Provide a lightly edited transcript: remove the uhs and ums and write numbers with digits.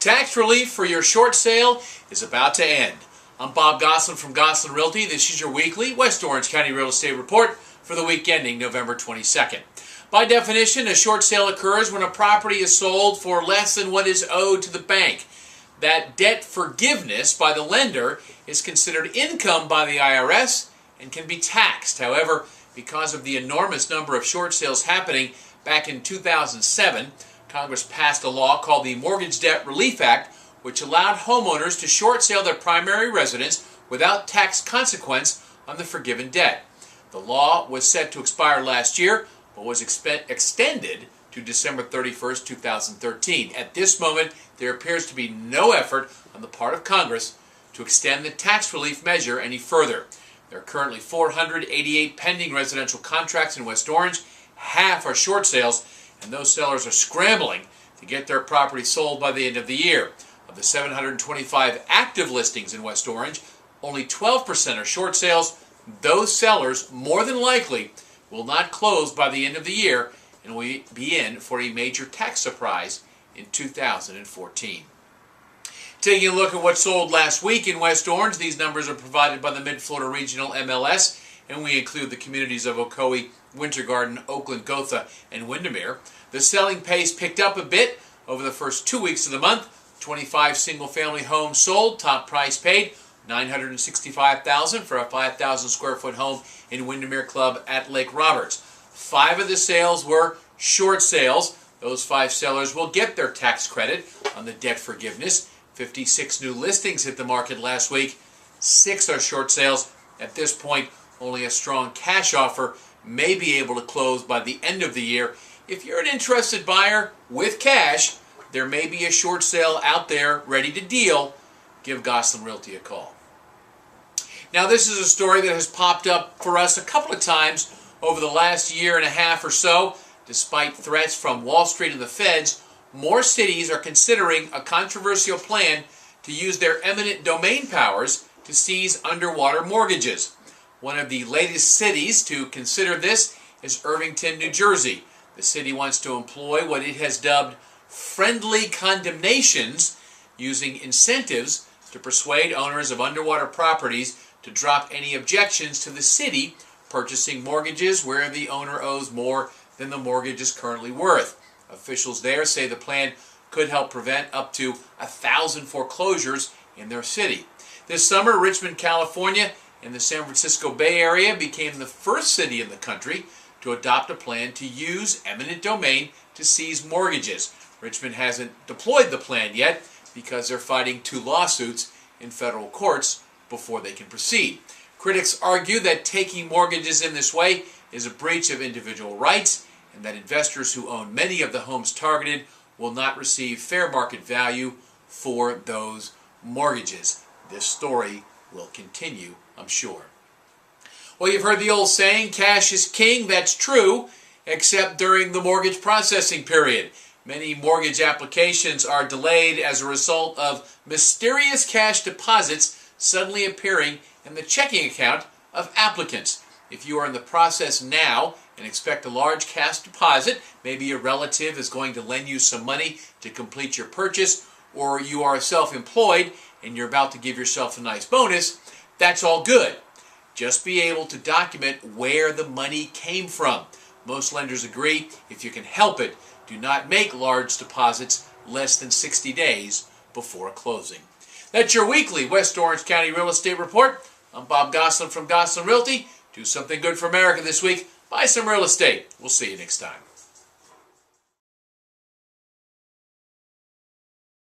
Tax relief for your short sale is about to end. I'm Bob Gosselin from Gosselin Realty. This is your weekly West Orange County real estate report for the week ending November 22nd. By definition, a short sale occurs when a property is sold for less than what is owed to the bank. That debt forgiveness by the lender is considered income by the IRS and can be taxed. However, because of the enormous number of short sales happening back in 2007, Congress passed a law called the Mortgage Debt Relief Act, which allowed homeowners to short sale their primary residence without tax consequence on the forgiven debt. The law was set to expire last year, but was extended to December 31st, 2013. At this moment, there appears to be no effort on the part of Congress to extend the tax relief measure any further. There are currently 488 pending residential contracts in West Orange. Half are short sales, and those sellers are scrambling to get their property sold by the end of the year. Of the 725 active listings in West Orange, only 12% are short sales. Those sellers, more than likely, will not close by the end of the year and will be in for a major tax surprise in 2014. Taking a look at what sold last week in West Orange, these numbers are provided by the Mid-Florida Regional MLS, and we include the communities of Ocoee, Winter Garden, Oakland, Gotha, and Windermere. The selling pace picked up a bit over the first 2 weeks of the month. 25 single-family homes sold, top price paid, $965,000 for a 5,000 square foot home in Windermere Club at Lake Roberts. 5 of the sales were short sales. Those 5 sellers will get their tax credit on the debt forgiveness. 56 new listings hit the market last week. 6 are short sales. At this point, only a strong cash offer may be able to close by the end of the year. If you're an interested buyer with cash, there may be a short sale out there ready to deal. Give Gosselin Realty a call. Now, this is a story that has popped up for us a couple of times over the last year and a half or so. Despite threats from Wall Street and the feds, more cities are considering a controversial plan to use their eminent domain powers to seize underwater mortgages. One of the latest cities to consider this is Irvington, New Jersey. The city wants to employ what it has dubbed friendly condemnations, using incentives to persuade owners of underwater properties to drop any objections to the city purchasing mortgages where the owner owes more than the mortgage is currently worth. Officials there say the plan could help prevent up to 1,000 foreclosures in their city. This summer, Richmond, California, and the San Francisco Bay Area became the first city in the country to adopt a plan to use eminent domain to seize mortgages. Richmond hasn't deployed the plan yet because they're fighting 2 lawsuits in federal courts before they can proceed. Critics argue that taking mortgages in this way is a breach of individual rights and that investors who own many of the homes targeted will not receive fair market value for those mortgages. This story will continue, I'm sure. Well, you've heard the old saying, cash is king. That's true, except during the mortgage processing period. Many mortgage applications are delayed as a result of mysterious cash deposits suddenly appearing in the checking account of applicants. If you are in the process now and expect a large cash deposit, maybe a relative is going to lend you some money to complete your purchase, or you are self-employed and you're about to give yourself a nice bonus, that's all good. Just be able to document where the money came from. Most lenders agree, if you can help it, do not make large deposits less than 60 days before closing. That's your weekly West Orange County Real Estate Report. I'm Bob Gosselin from Gosselin Realty. Do something good for America this week. Buy some real estate. We'll see you next time.